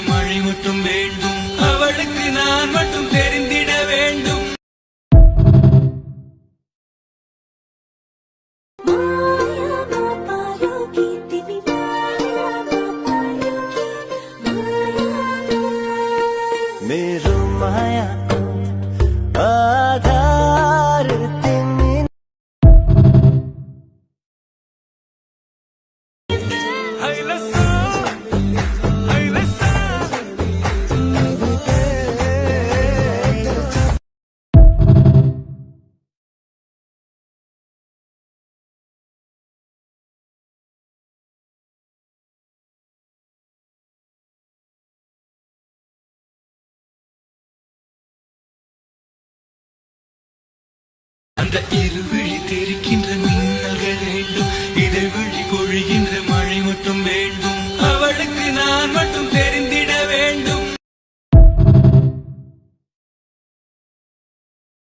மழை மட்டும் வேண்டும், அவளுக்கு நான் மட்டும் தெரிந்திட வேண்டும். मेरो माया आधार तिमी அந்த இருவிழி தெரிக்கின்ற மின்னல்கள் வேண்டும், இதை விழி பொழிகின்ற மழை மட்டும் வேண்டும், அவளுக்கு நான் மட்டும் தெரிந்து